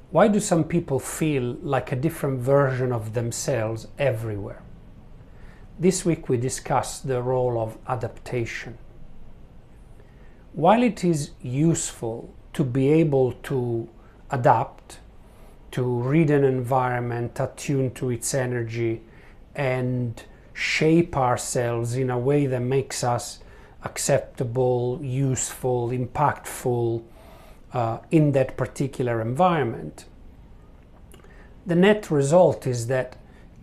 Why do some people feel like a different version of themselves everywhere? This week we discuss the role of adaptation. While it is useful to be able to adapt, to read an environment attuned to its energy and shape ourselves in a way that makes us acceptable, useful, impactful in that particular environment, the net result is that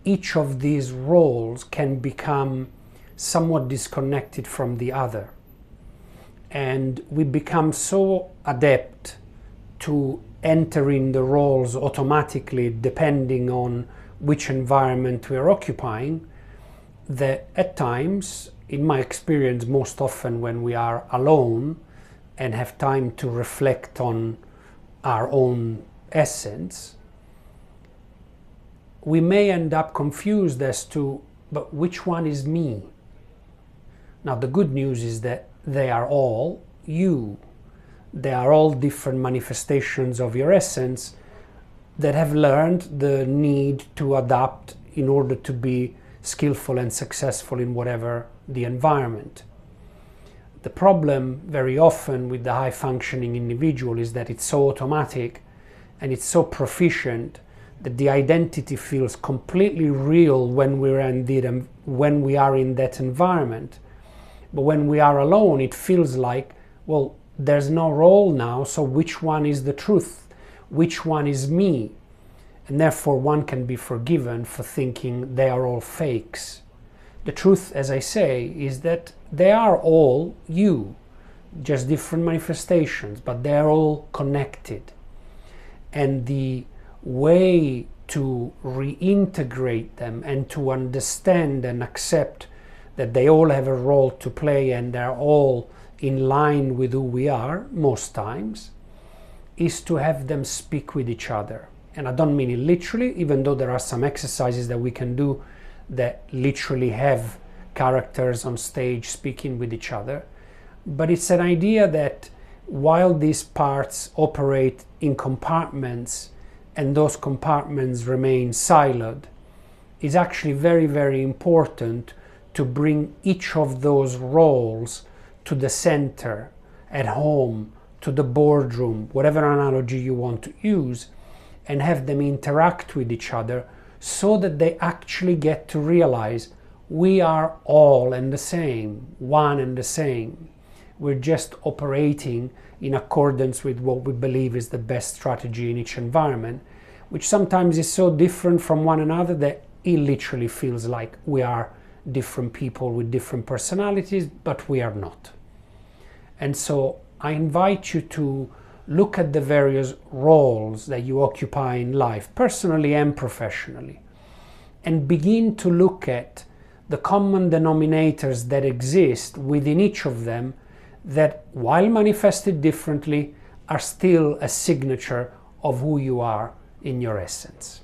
each of these roles can become somewhat disconnected from the other. And we become so adept to entering the roles automatically depending on which environment we are occupying that at times, in my experience, most often when we are alone and have time to reflect on our own essence, we may end up confused as to, but which one is me? Now, the good news is that they are all you. They are all different manifestations of your essence that have learned the need to adapt in order to be skillful and successful in whatever the environment. The problem very often with the high-functioning individual is that it's so automatic and it's so proficient that the identity feels completely real when we are in that environment. But when we are alone, it feels like, well, there's no role now, so which one is the truth? Which one is me? And therefore one can be forgiven for thinking they are all fakes. The truth, as I say, is that they are all you, just different manifestations, but they are all connected. And the way to reintegrate them and to understand and accept that they all have a role to play and they're all in line with who we are most times, is to have them speak with each other. And I don't mean it literally, even though there are some exercises that we can do that literally have characters on stage speaking with each other. But it's an idea that while these parts operate in compartments and those compartments remain siloed, it's actually very, very important to bring each of those roles to the center, at home, to the boardroom, whatever analogy you want to use, and have them interact with each other so that they actually get to realize we are all and the same, one and the same. We're just operating in accordance with what we believe is the best strategy in each environment, which sometimes is so different from one another that it literally feels like we are different people with different personalities, but we are not. And so I invite you to look at the various roles that you occupy in life, personally and professionally, and begin to look at the common denominators that exist within each of them that, while manifested differently, are still a signature of who you are in your essence.